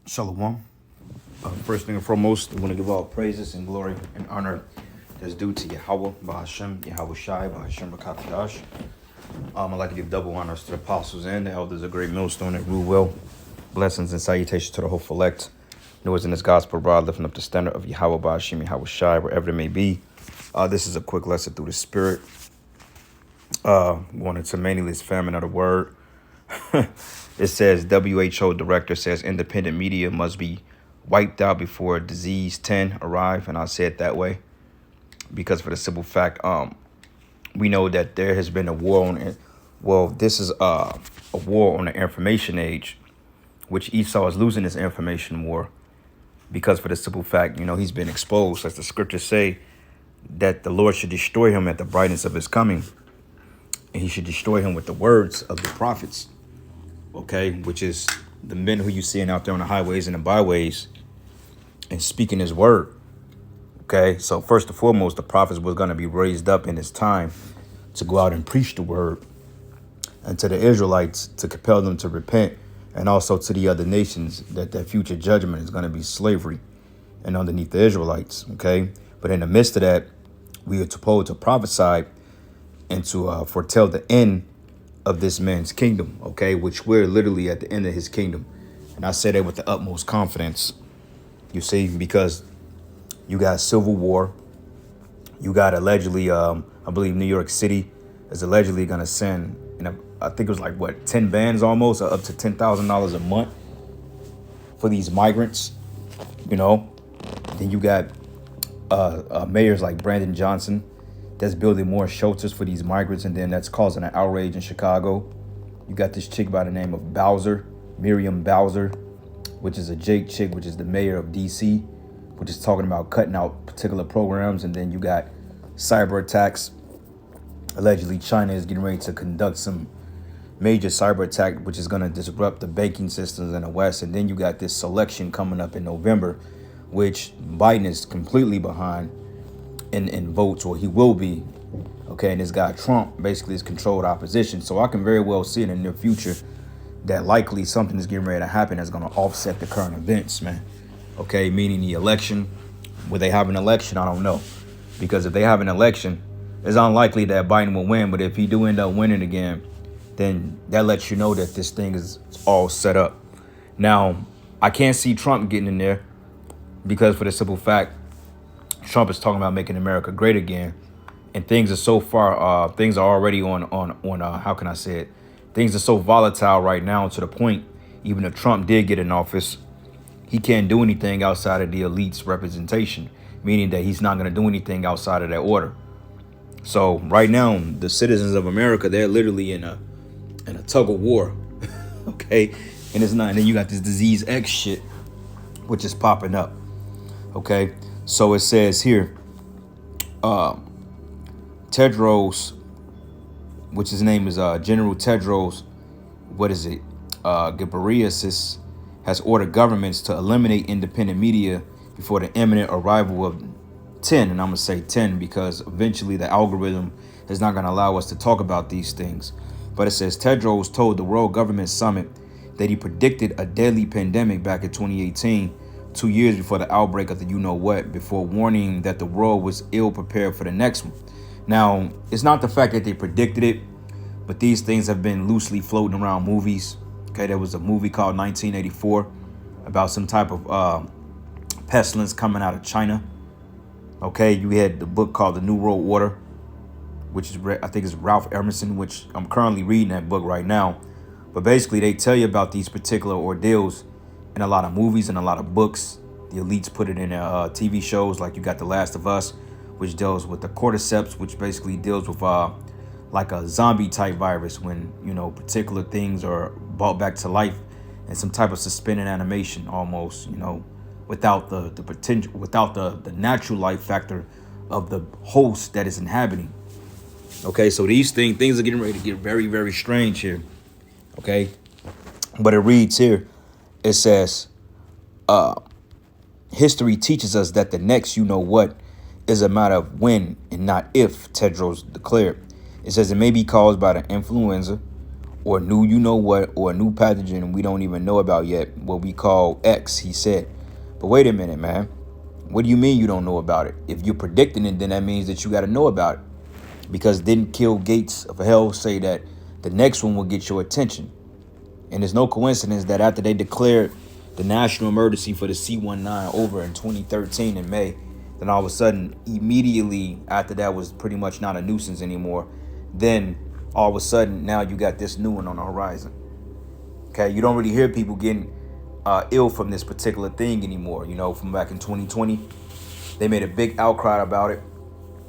Shalom. First thing and foremost, I want to give all praises and glory and honor that's due to Yahweh, Ba'ashem, Yahweh Shai, Ba'ashem Rakatadash. I'd like to give double honors to the apostles and the elders of Great Millstone that rule well. Blessings and salutations to the hopeful elect. Noise in this gospel broad, lifting up the standard of Yahweh, Ba'ashem, Yahweh Shai, wherever it may be. This is a quick lesson through the Spirit. Wanted to mainly this famine of the word. It says WHO director says independent media must be wiped out before disease 10 arrive, and I say it that way because for the simple fact, we know that there has been a war on. Well, this is a war on the information age, which Esau is losing this information war because for the simple fact, he's been exposed, as the scriptures say, that the Lord should destroy him at the brightness of his coming, and he should destroy him with the words of the prophets. Okay, which is the men who you seeing out there on the highways and the byways and speaking his word. Okay, so first and foremost, the prophets was going to be raised up in his time to go out and preach the word, and to the Israelites to compel them to repent, and also to the other nations that their future judgment is going to be slavery and underneath the Israelites. Okay, but in the midst of that, we are supposed to prophesy and to foretell the end of this man's kingdom, okay, which we're literally at the end of his kingdom. And I say that with the utmost confidence, you see, because you got civil war, you got allegedly, I believe New York City is allegedly going to send, I think it was like, 10 bans almost, or up to $10,000 a month for these migrants, Then you got mayors like Brandon Johnson that's building more shelters for these migrants, and then that's causing an outrage in Chicago. You got this chick by the name of Bowser, Miriam Bowser, which is a Jake chick, which is the mayor of DC, which is talking about cutting out particular programs. And then you got cyber attacks. Allegedly, China is getting ready to conduct some major cyber attack, which is going to disrupt the banking systems in the West. And then you got this election coming up in November, which Biden is completely behind in votes, or he will be. Okay, and this guy Trump basically is controlled opposition. So I can very well see in the near future that likely something is getting ready to happen that's going to offset the current events, man. Okay, meaning the election. Will they have an election? I don't know. Because if they have an election, it's unlikely that Biden will win. But if he do end up winning again, then that lets you know that this thing is all set up. Now, I can't see Trump getting in there because for the simple fact, Trump is talking about making America great again, and things are so far. Things are already on. How can I say it? Things are so volatile right now to the point. Even if Trump did get in office, he can't do anything outside of the elite's representation, meaning that he's not going to do anything outside of that order. So right now, the citizens of America, they're literally in a tug of war. Okay, and it's not. And then you got this disease X shit, which is popping up. Okay. So it says here, Tedros, which his name is General Tedros, Ghebreyesus, has ordered governments to eliminate independent media before the imminent arrival of 10. And I'm going to say 10 because eventually the algorithm is not going to allow us to talk about these things. But it says Tedros told the World Government Summit that he predicted a deadly pandemic back in 2018. 2 years before the outbreak of the you-know-what, before warning that the world was ill-prepared for the next one. Now, it's not the fact that they predicted it, but these things have been loosely floating around movies. Okay, there was a movie called 1984 about some type of pestilence coming out of China. Okay, you had the book called The New World Order, which is, I think it's Ralph Emerson, which I'm currently reading that book right now. But basically, they tell you about these particular ordeals in a lot of movies and a lot of books. The elites put it in TV shows, like you got The Last of Us, which deals with the cordyceps, which basically deals with like a zombie type virus when, particular things are brought back to life in some type of suspended animation almost, without the potential, without the natural life factor of the host that is inhabiting. Okay, so these things are getting ready to get very, very strange here. Okay, but it reads here, it says, history teaches us that the next you-know-what is a matter of when and not if, Tedros declared. It says it may be caused by the influenza or new you know what, or a new pathogen we don't even know about yet, what we call X, he said. But wait a minute, man. What do you mean you don't know about it? If you're predicting it, then that means that you got to know about it. Because didn't Kill Gates of Hell say that the next one will get your attention? And there's no coincidence that after they declared the national emergency for the C-19 over in 2013 in May, then all of a sudden, immediately after that was pretty much not a nuisance anymore. Then all of a sudden, now you got this new one on the horizon. Okay, you don't really hear people getting ill from this particular thing anymore. You know, from back in 2020, they made a big outcry about it.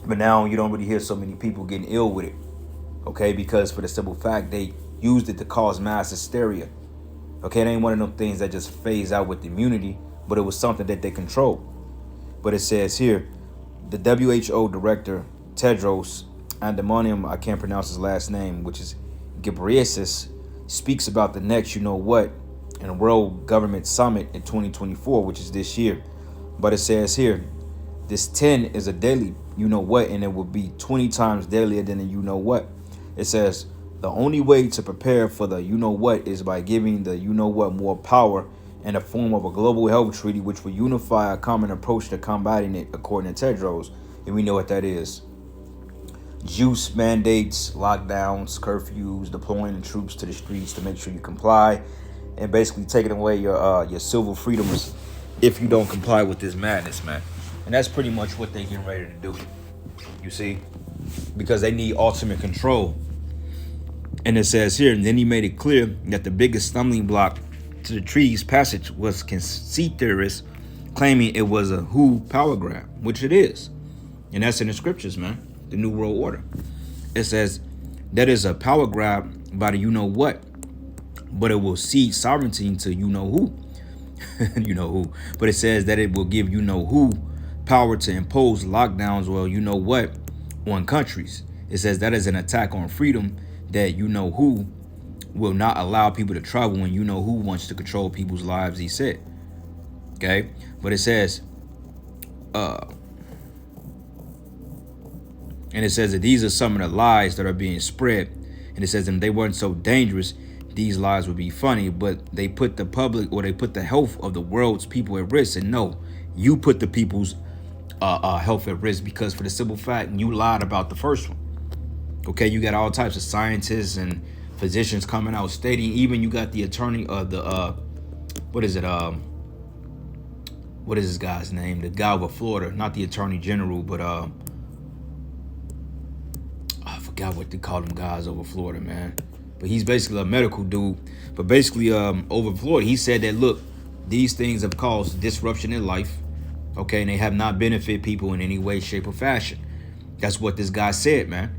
But now you don't really hear so many people getting ill with it. Okay, because for the simple fact they used it to cause mass hysteria. Okay, it ain't one of them things that just phase out with immunity, but it was something that they controlled. But it says here, the WHO director, Tedros Adhanom, I can't pronounce his last name, which is Ghebreyesus, speaks about the next you know what in a World Government Summit in 2024, which is this year. But it says here, this 10 is a daily you know what, and it will be 20 times deadlier than the you know what. It says, the only way to prepare for the you know what is by giving the you know what more power in the form of a global health treaty which will unify a common approach to combating it, according to Tedros. And we know what that is. Juice mandates, lockdowns, curfews, deploying the troops to the streets to make sure you comply, and basically taking away your civil freedoms if you don't comply with this madness, man. And that's pretty much what they're getting ready to do. You see? Because they need ultimate control. And it says here, and then he made it clear that the biggest stumbling block to the treaty's passage was conceit theorists claiming it was a WHO power grab, which it is. And that's in the scriptures, man. The New World Order. It says that is a power grab by the you know what, but it will cede sovereignty into you know who. You know who. But it says that it will give you know who power to impose lockdowns or you know what on countries. It says that is an attack on freedom, that you know who will not allow people to travel when you know who wants to control people's lives, he said. Okay? But it says, and it says that these are some of the lies that are being spread. And it says that if they weren't so dangerous, these lies would be funny, but they put the public, or they put the health of the world's people at risk. And no, you put the people's health at risk, because for the simple fact you lied about the first one. Okay, you got all types of scientists and physicians coming out stating, even you got the attorney of the what is this guy's name? The guy over Florida, not the attorney general, but I forgot what they call them guys over Florida, man. But he's basically a medical dude. But basically, over Florida, he said that, look, these things have caused disruption in life, okay, and they have not benefited people in any way, shape, or fashion. That's what this guy said, man.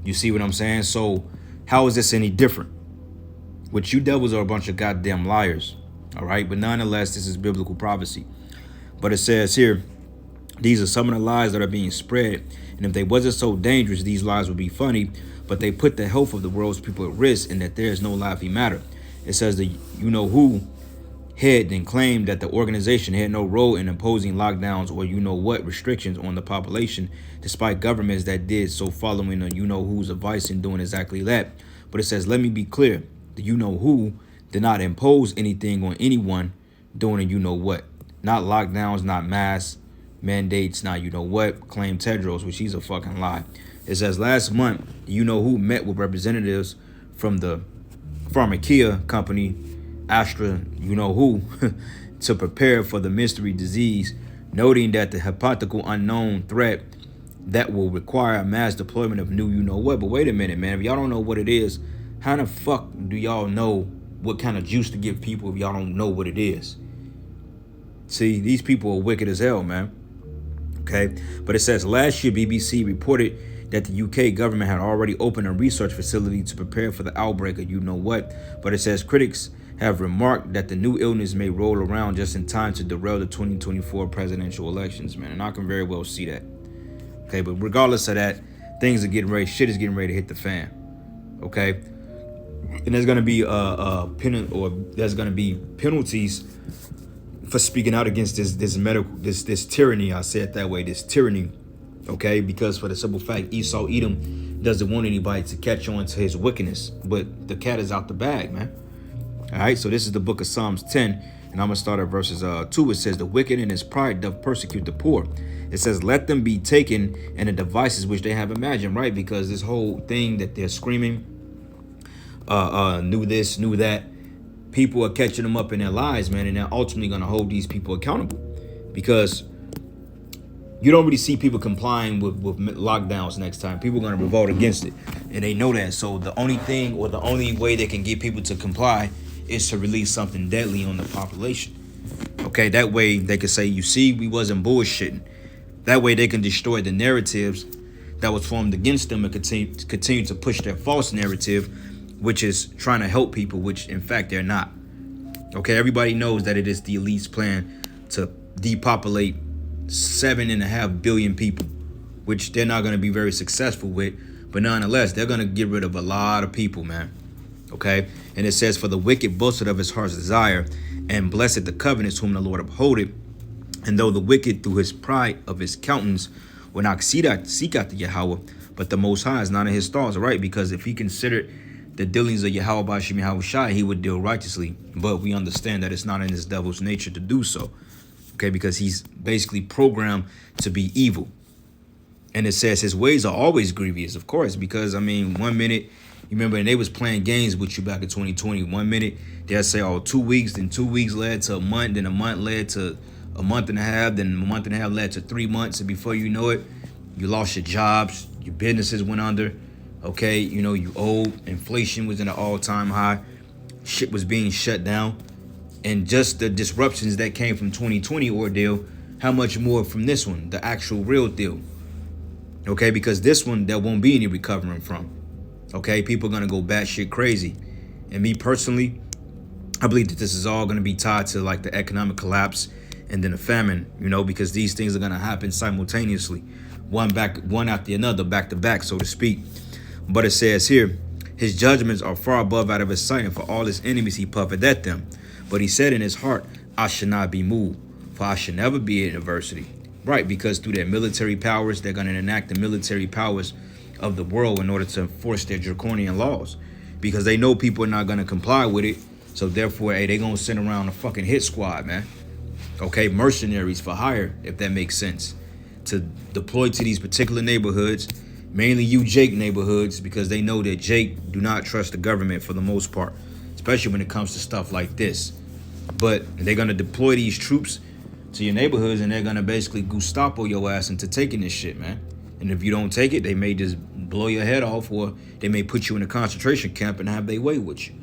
You see what I'm saying? So how is this any different? Which you devils are a bunch of goddamn liars, all right? But nonetheless, this is biblical prophecy. But it says here, these are some of the lies that are being spread. And if they wasn't so dangerous, these lies would be funny. But they put the health of the world's people at risk, and that there is no laughing matter. It says the you know who head then claimed that the organization had no role in imposing lockdowns or you know what restrictions on the population, despite governments that did so following the you know who's advice and doing exactly that. But it says, let me be clear, the you know who did not impose anything on anyone doing a you know what. Not lockdowns, not mass mandates, not you know what, claimed Tedros, which he's a fucking lie. It says last month, you know who met with representatives from the pharmacia company Astra, you know who, to prepare for the mystery disease, noting that the hypothetical unknown threat that will require a mass deployment of new you know what. But wait a minute, man, if y'all don't know what it is, how the fuck do y'all know what kind of juice to give people if y'all don't know what it is? See, these people are wicked as hell, man. Okay, but it says last year BBC reported that the UK government had already opened a research facility to prepare for the outbreak of you know what. But it says critics have remarked that the new illness may roll around just in time to derail the 2024 presidential elections, man. And I can very well see that. Okay, but regardless of that, things are getting ready. Shit is getting ready to hit the fan. Okay, and there's gonna be there's gonna be penalties for speaking out against this tyranny. I say it that way, this tyranny. Okay, because for the simple fact, Esau Edom doesn't want anybody to catch on to his wickedness. But the cat is out the bag, man. All right, so this is the book of Psalms 10, and I'm going to start at verses 2. It says, the wicked in his pride doth persecute the poor. It says, let them be taken in the devices which they have imagined, right? Because this whole thing that they're screaming, knew this, knew that, people are catching them up in their lives, man, and they're ultimately going to hold these people accountable. Because you don't really see people complying with lockdowns next time. People are going to revolt against it, and they know that. So the only thing, or the only way they can get people to comply, is to release something deadly on the population. Okay, that way they can say, you see, we wasn't bullshitting. That way they can destroy the narratives that was formed against them and continue to push their false narrative, which is trying to help people, which in fact they're not. Okay, everybody knows that it is the elite's plan to depopulate 7.5 billion people, which they're not going to be very successful with, but nonetheless, they're going to get rid of a lot of people, man. Okay, and it says, for the wicked boasted of his heart's desire, and blessed the covenants whom the Lord upholdeth. And though the wicked through his pride of his countenance will not seek after Yahweh, but the Most High is not in his thoughts, right? Because if he considered the dealings of Yahweh Bashim Yahweh Shai, he would deal righteously. But we understand that it's not in his devil's nature to do so. Okay, because he's basically programmed to be evil. And it says his ways are always grievous, of course, because, I mean, 1 minute, you remember, and they was playing games with you back in 2020. 1 minute, they'll say, oh, 2 weeks, then 2 weeks led to a month, then a month led to a month and a half, then a month and a half led to 3 months, and before you know it, you lost your jobs, your businesses went under, okay, you know, you owed, inflation was in an all-time high, shit was being shut down, and just the disruptions that came from 2020 ordeal, how much more from this one, the actual real deal, okay, because this one, there won't be any recovering from. Okay, people are going to go batshit crazy. And me personally, I believe that this is all going to be tied to like the economic collapse and then a famine, you know, because these things are going to happen simultaneously, one after another, back to back, so to speak. But it says here, his judgments are far above out of his sight, and for all his enemies he puffeth at them. But he said in his heart, I shall not be moved, for I shall never be in adversity. Right, because through their military powers, they're going to enact the military powers of the world in order to enforce their draconian laws, because they know people are not going to comply with it. So therefore, hey, they're going to send around a fucking hit squad, man. Okay, mercenaries for hire, if that makes sense, to deploy to these particular neighborhoods, mainly you Jake neighborhoods, because they know that Jake do not trust the government for the most part, especially when it comes to stuff like this. But they're going to deploy these troops to your neighborhoods, and they're going to basically Gestapo your ass into taking this shit, man. And if you don't take it, they may just blow your head off, or they may put you in a concentration camp and have their way with you.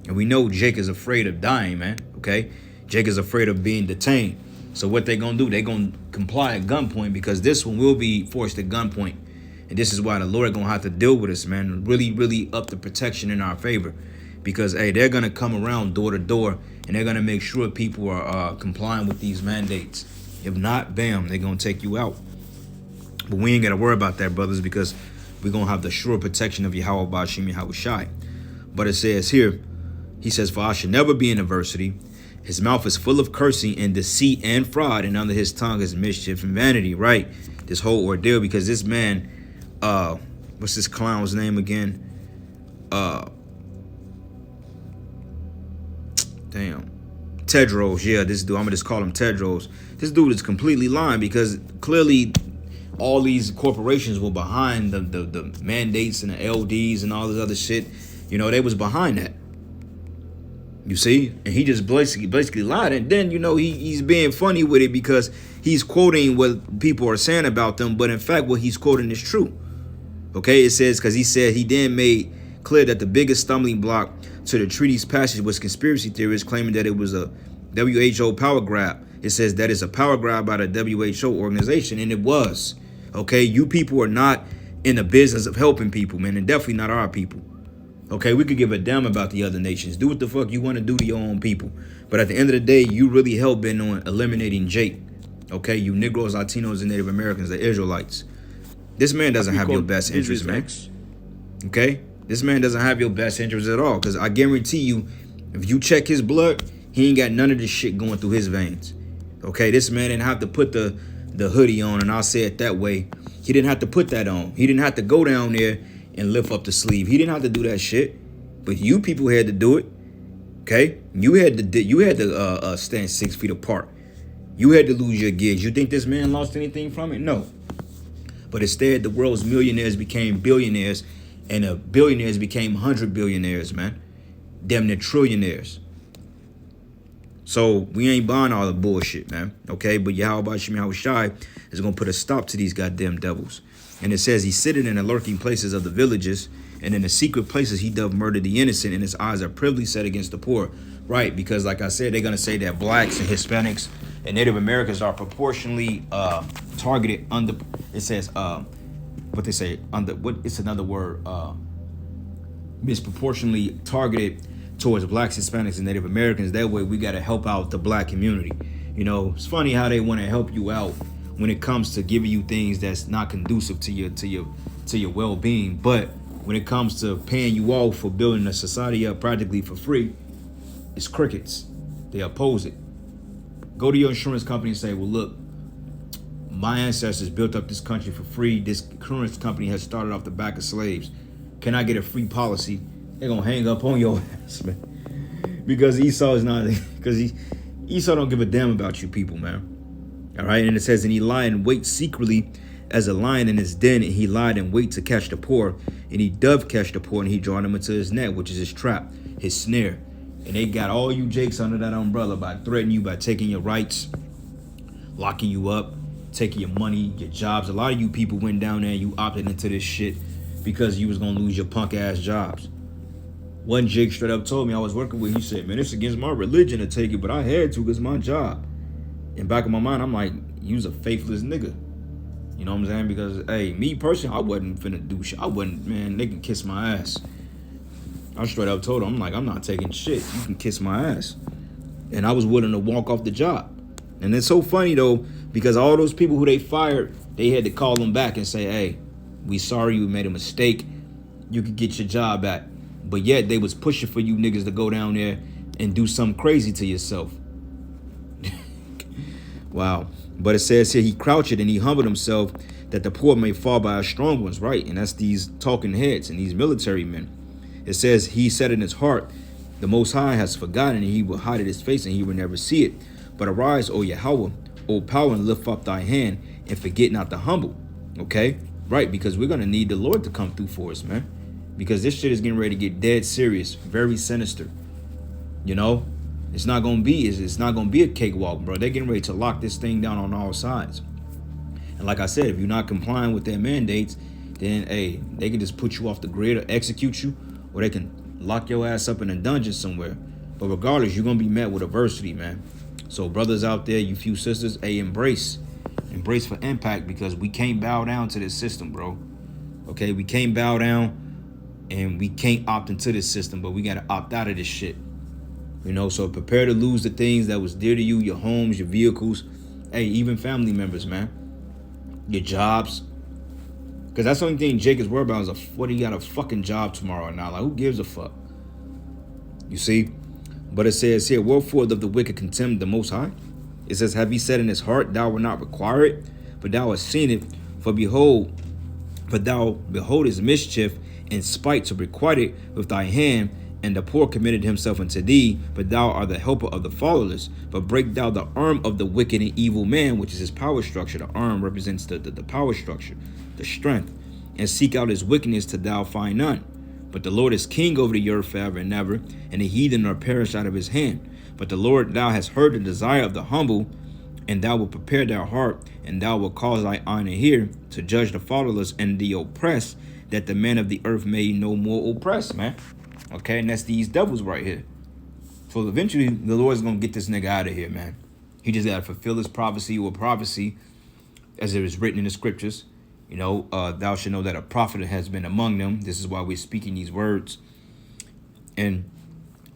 And we know Jake is afraid of dying, man, okay? Jake is afraid of being detained. So what they going to do, they going to comply at gunpoint, because this one will be forced at gunpoint. And this is why the Lord going to have to deal with us, man, really, really up the protection in our favor. Because, hey, they're going to come around door to door, and they're going to make sure people are complying with these mandates. If not, bam, they're going to take you out. But we ain't got to worry about that, brothers, because we're going to have the sure protection of Yahweh Bashim Yahweh Shai. But it says here, he says, for I should never be in adversity. His mouth is full of cursing and deceit and fraud, and under his tongue is mischief and vanity, right? This whole ordeal, because this man, what's this clown's name again? Tedros, yeah, this dude, I'm gonna just call him Tedros. This dude is completely lying, because clearly all these corporations were behind the mandates and the LDs and all this other shit. You know, they was behind that. You see? And he just basically lied. And then, you know, he's being funny with it, because he's quoting what people are saying about them. But in fact, what he's quoting is true. Okay, it says, because he said he then made clear that the biggest stumbling block to the treaty's passage was conspiracy theorists claiming that it was a WHO power grab. It says that it's a power grab by the WHO organization, and it was. Okay, you people are not in the business of helping people, man, and definitely not our people. Okay, we could give a damn about the other nations. Do what the fuck you want to do to your own people. But at the end of the day, you really hell-bent on eliminating Jake. Okay, you Negroes, Latinos, and Native Americans, the Israelites. This man doesn't have your best interest, man. Okay? This man doesn't have your best interest at all. Because I guarantee you, if you check his blood, he ain't got none of this shit going through his veins. Okay, this man didn't have to put the hoodie on, and I'll say it that way. He didn't have to put that on. He didn't have to go down there and lift up the sleeve. He didn't have to do that shit, but you people had to do it. Okay, you had to stand 6 feet apart. You had to lose your gigs. You think this man lost anything from it? No. But instead, the world's millionaires became billionaires, and the billionaires became 100 billionaires, man. Damn near trillionaires. So we ain't buying all the bullshit, man. Okay, but Yahweh Shai is gonna put a stop to these goddamn devils. And it says he's sitting in the lurking places of the villages, and in the secret places he doth murder the innocent, and his eyes are privily set against the poor. Right, because like I said, they're gonna say that blacks and Hispanics and Native Americans are proportionally targeted under. It says what they say under what? It's another word. Misproportionately targeted towards blacks, Hispanics, and Native Americans. That way, we gotta help out the black community. You know, it's funny how they want to help you out when it comes to giving you things that's not conducive to your well-being. But when it comes to paying you off for building a society up practically for free, it's crickets. They oppose it. Go to your insurance company and say, well, look, my ancestors built up this country for free. This insurance company has started off the back of slaves. Can I get a free policy? They're going to hang up on your ass, man. Because Esau is not, because Esau don't give a damn about you people, man. All right. And it says, and he lied and wait secretly as a lion in his den, and he lied and wait to catch the poor. And he doth catch the poor, and he drawn them into his net, which is his trap, his snare. And they got all you jakes under that umbrella by threatening you, by taking your rights, locking you up, taking your money, your jobs. A lot of you people went down there and you opted into this shit because you was going to lose your punk ass jobs. One jake straight up told me, I was working with, he said, man, it's against my religion to take it, but I had to because it's my job. In back of my mind, I'm like, you's a faithless nigga. You know what I'm saying? Because, hey, me personally, I wasn't finna do shit. I wasn't, man, they can kiss my ass. I straight up told him, I'm like, I'm not taking shit. You can kiss my ass. And I was willing to walk off the job. And it's so funny, though, because all those people who they fired, they had to call them back and say, hey, we sorry you made a mistake. You could get your job back. But yet they was pushing for you niggas to go down there and do something crazy to yourself. Wow. But it says here, he crouched and he humbled himself that the poor may fall by his strong ones, right? And that's these talking heads and these military men. It says he said in his heart, the Most High has forgotten, and he will hide his face, and he will never see it. But arise, O Yahweh, O power, and lift up thy hand, and forget not the humble. Okay? Right, because we're going to need the Lord to come through for us, man. Because this shit is getting ready to get dead serious, very sinister. You know? It's not going to be a cakewalk, bro. They're getting ready to lock this thing down on all sides. And like I said, if you're not complying with their mandates, then, hey, they can just put you off the grid or execute you, or they can lock your ass up in a dungeon somewhere. But regardless, you're going to be met with adversity, man. So brothers out there, you few sisters, hey, embrace for impact, because we can't bow down to this system, bro. Okay, we can't bow down and we can't opt into this system, but we got to opt out of this shit. You know, so prepare to lose the things that was dear to you, your homes, your vehicles, hey, even family members, man. Your jobs. Because that's the only thing Jake is worried about is what he got a fucking job tomorrow or not. Like, who gives a fuck? You see? But it says here, wherefore doth the wicked contemn the Most High? It says, have he said in his heart, thou wilt not require it? But thou hast seen it. For thou beholdest mischief and spite to requite it with thy hand. And the poor committed himself unto thee, but thou art the helper of the fatherless. But break thou the arm of the wicked and evil man, which is his power structure. The arm represents the power structure, the strength. And seek out his wickedness till thou find none. But the Lord is king over the earth forever and ever, and the heathen are perished out of his hand. But the Lord, thou hast heard the desire of the humble, and thou wilt prepare their heart, and thou wilt cause thy honor here to judge the fatherless and the oppressed, that the man of the earth may no more oppress, man. Okay, and that's these devils right here. So eventually, the Lord's going to get this nigga out of here, man. He just got to fulfill his prophecy or prophecy as it is written in the scriptures. You know, thou shalt know that a prophet has been among them. This is why we're speaking these words. And,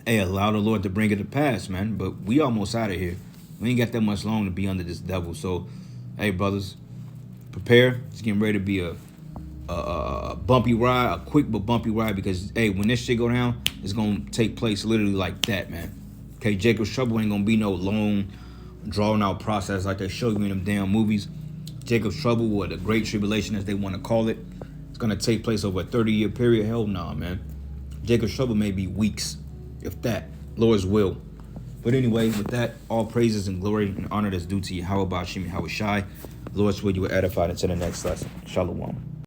hey, allow the Lord to bring it to pass, man. But we almost out of here. We ain't got that much long to be under this devil. So, hey, brothers, prepare. It's getting ready to be a bumpy ride, a quick but bumpy ride, because, hey, when this shit go down, it's going to take place literally like that, man. Okay, Jacob's trouble ain't going to be no long, drawn-out process like they show you in them damn movies. Jacob's trouble, or the great tribulation as they want to call it, it's going to take place over a 30-year period. Hell nah, man. Jacob's trouble may be weeks, if that. Lord's will. But anyway, with that, all praises and glory and honor that's due to Yahweh Bashim Yahweh Shai. Lord's will, you were edified until the next lesson. Shalom.